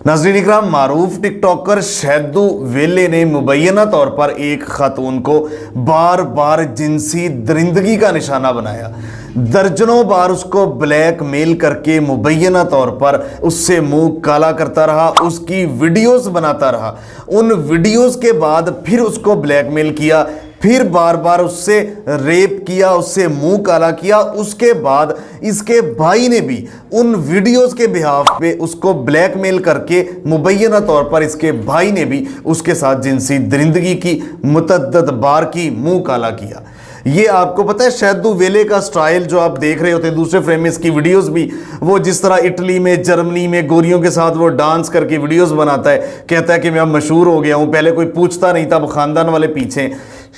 नाज़रीन इकराम, मारूफ टिकटॉकर शहदू वेले ने मुबैना तौर पर एक खातून को बार बार जिनसी दरिंदगी का निशाना बनाया। दर्जनों बार उसको ब्लैकमेल करके मुबैना तौर पर उससे मुंह काला करता रहा, उसकी वीडियोस बनाता रहा। उन वीडियोस के बाद फिर उसको ब्लैकमेल किया, फिर बार बार उससे रेप किया, उससे मुंह काला किया। उसके बाद इसके भाई ने भी उन वीडियोस के बिहाफ पे उसको ब्लैकमेल करके मुबैना तौर पर इसके भाई ने भी उसके साथ जिनसी दरिंदगी की, मुतअद्दद बार की, मुंह काला किया। ये आपको पता है शहदू वेले का स्टाइल जो आप देख रहे होते हैं दूसरे फ्रेम में, इसकी वीडियोस भी वो जिस तरह इटली में, जर्मनी में गोरियों के साथ वो डांस करके वीडियोस बनाता है, कहता है कि मैं अब मशहूर हो गया हूँ, पहले कोई पूछता नहीं था, वो खानदान वाले पीछे।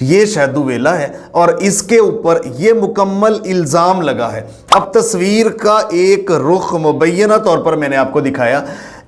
ये शहदू वेला है और इसके ऊपर ये मुकम्मल इल्ज़ाम लगा है। अब तस्वीर का एक रुख मुबैना तौर पर मैंने आपको दिखाया।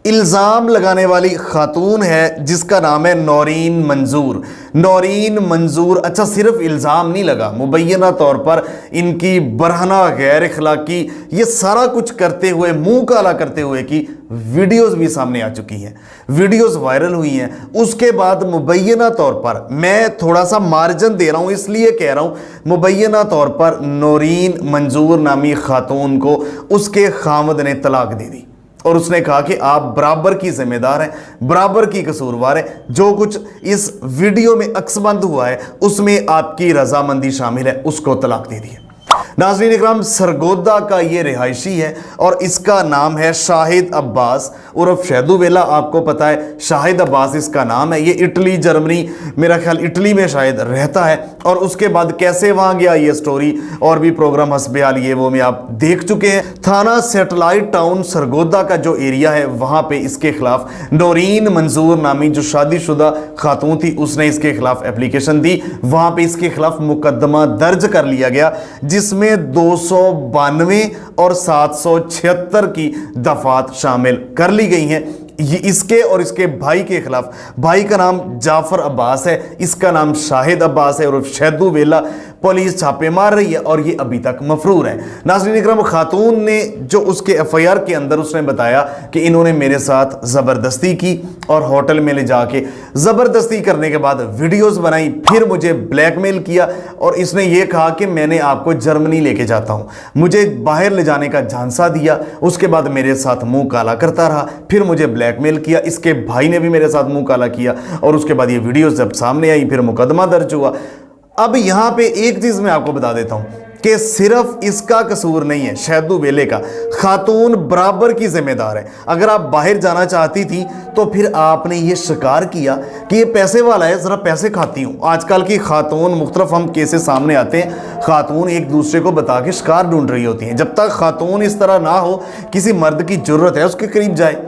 इल्ज़ाम लगाने वाली खातून है जिसका नाम है नौरीन मंजूर। नौरीन मंजूर, अच्छा सिर्फ इल्ज़ाम नहीं लगा, मुबैना तौर पर इनकी बरहना गैर अखलाकी ये सारा कुछ करते हुए, मुंह काला करते हुए की वीडियोस भी सामने आ चुकी हैं, वीडियोस वायरल हुई हैं। उसके बाद मुबैना तौर पर मैं थोड़ा सा मार्जिन दे रहा हूँ, इसलिए कह रहा हूँ, मुबैना तौर पर नौरीन मंजूर नामी खातून को उसके खामद ने तलाक दे दी और उसने कहा कि आप बराबर की जिम्मेदार हैं, बराबर की कसूरवार हैं, जो कुछ इस वीडियो में अक्सबंद हुआ है उसमें आपकी रजामंदी शामिल है, उसको तलाक दे दी है। नाज़रीन इकराम, सरगोदा का ये रिहायशी है और इसका नाम है शाहिद अब्बास उर्फ शहदू वेला। आपको पता है शाहिद अब्बास इसका नाम है। ये इटली, जर्मनी, मेरा ख्याल इटली में शायद रहता है। और उसके बाद कैसे वहाँ गया ये स्टोरी और भी प्रोग्राम हस्बे हाल ये वो में आप देख चुके हैं। थाना सैटेलाइट टाउन सरगोदा का जो एरिया है वहाँ पे इसके खिलाफ नौरीन मंजूर नामी जो शादीशुदा खातून थी उसने इसके खिलाफ एप्लीकेशन दी। वहाँ पे इसके खिलाफ मुकदमा दर्ज कर लिया गया जिसमें 292 और 776 की दफात शामिल कर ली गई हैं। ये इसके और इसके भाई के खिलाफ, भाई का नाम जाफर अब्बास है, इसका नाम शाहिद अब्बास है और शहदू वेला। पुलिस छापे मार रही है और ये अभी तक मफरूर है। नाज़रीन इकराम, खातून ने जो उसके एफआईआर के अंदर उसने बताया कि इन्होंने मेरे साथ ज़बरदस्ती की और होटल में ले जाके ज़बरदस्ती करने के बाद वीडियोस बनाई, फिर मुझे ब्लैकमेल किया और इसने ये कहा कि मैंने आपको जर्मनी लेके जाता हूँ, मुझे बाहर ले जाने का झांसा दिया। उसके बाद मेरे साथ मुंह काला करता रहा, फिर मुझे ब्लैकमेल किया। इसके भाई ने भी मेरे साथ मुंह काला किया और उसके बाद ये वीडियोस जब सामने आई फिर मुकदमा दर्ज हुआ। अब यहां पे एक चीज मैं आपको बता देता हूं कि सिर्फ इसका कसूर नहीं है, शहदू वेले का, खातून बराबर की जिम्मेदार है। अगर आप बाहर जाना चाहती थी तो फिर आपने ये शिकार किया कि ये पैसे वाला है, ज़रा पैसे खाती हूँ। आजकल की खातून, मुख्तलिफ हम केसेस सामने आते हैं, खातून एक दूसरे को बता के शिकार ढूंढ रही होती हैं। जब तक खातून इस तरह ना हो, किसी मर्द की जरूरत है उसके करीब जाए।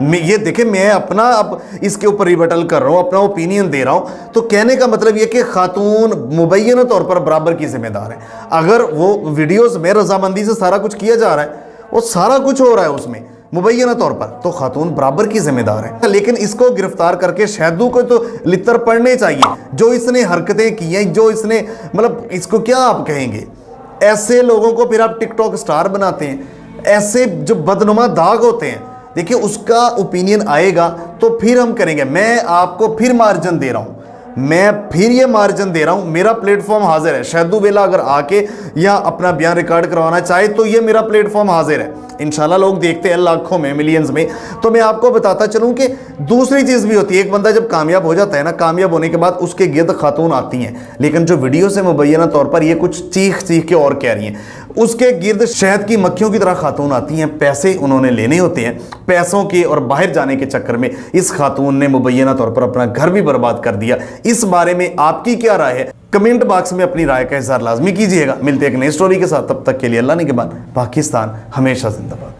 ये देखे, मैं अपना अब इसके ऊपर रिबटल कर रहा हूँ, अपना ओपिनियन दे रहा हूँ। तो कहने का मतलब ये कि खातून मुबैना तौर पर बराबर की जिम्मेदार है। अगर वो वीडियोस में रजामंदी से सारा कुछ किया जा रहा है, वो सारा कुछ हो रहा है उसमें मुबैना तौर पर, तो खातून बराबर की जिम्मेदार है। लेकिन इसको गिरफ्तार करके शहदू को तो लितर पड़ने चाहिए। जो इसने हरकतें की हैं, जो इसने, मतलब इसको क्या आप कहेंगे, ऐसे लोगों को फिर आप टिकटॉक स्टार बनाते हैं। ऐसे जो बदनुमा दाग होते हैं, देखिए उसका ओपिनियन आएगा तो फिर हम करेंगे। मैं आपको फिर मार्जिन दे रहा हूं, मैं फिर ये मार्जिन दे रहा हूं, मेरा प्लेटफॉर्म हाजिर है। शहदू वेला अगर आके यहाँ अपना बयान रिकॉर्ड करवाना चाहे तो ये मेरा प्लेटफॉर्म हाजिर है। इंशाल्लाह लोग देखते हैं लाखों में, मिलियंस में। तो मैं आपको बताता चलूं कि दूसरी चीज़ भी होती है। एक बंदा जब कामयाब हो जाता है ना, कामयाब होने के बाद उसके गिर्द खातून आती हैं, लेकिन जो वीडियो से मुबैना तौर पर ये कुछ चीख चीख के और कह रही हैं, उसके गिर्द शहद की मक्खियों की तरह खातून आती हैं। पैसे उन्होंने लेने होते हैं, पैसों के और बाहर जाने के चक्कर में इस खातून ने मुबैना तौर पर अपना घर भी बर्बाद कर दिया। इस बारे में आपकी क्या राय है? कमेंट बॉक्स में अपनी राय का इज़हार लाजमी कीजिएगा। मिलते हैं एक नई स्टोरी के साथ, तब तक के लिए अल्लाह निगहबान। पाकिस्तान हमेशा जिंदाबाद।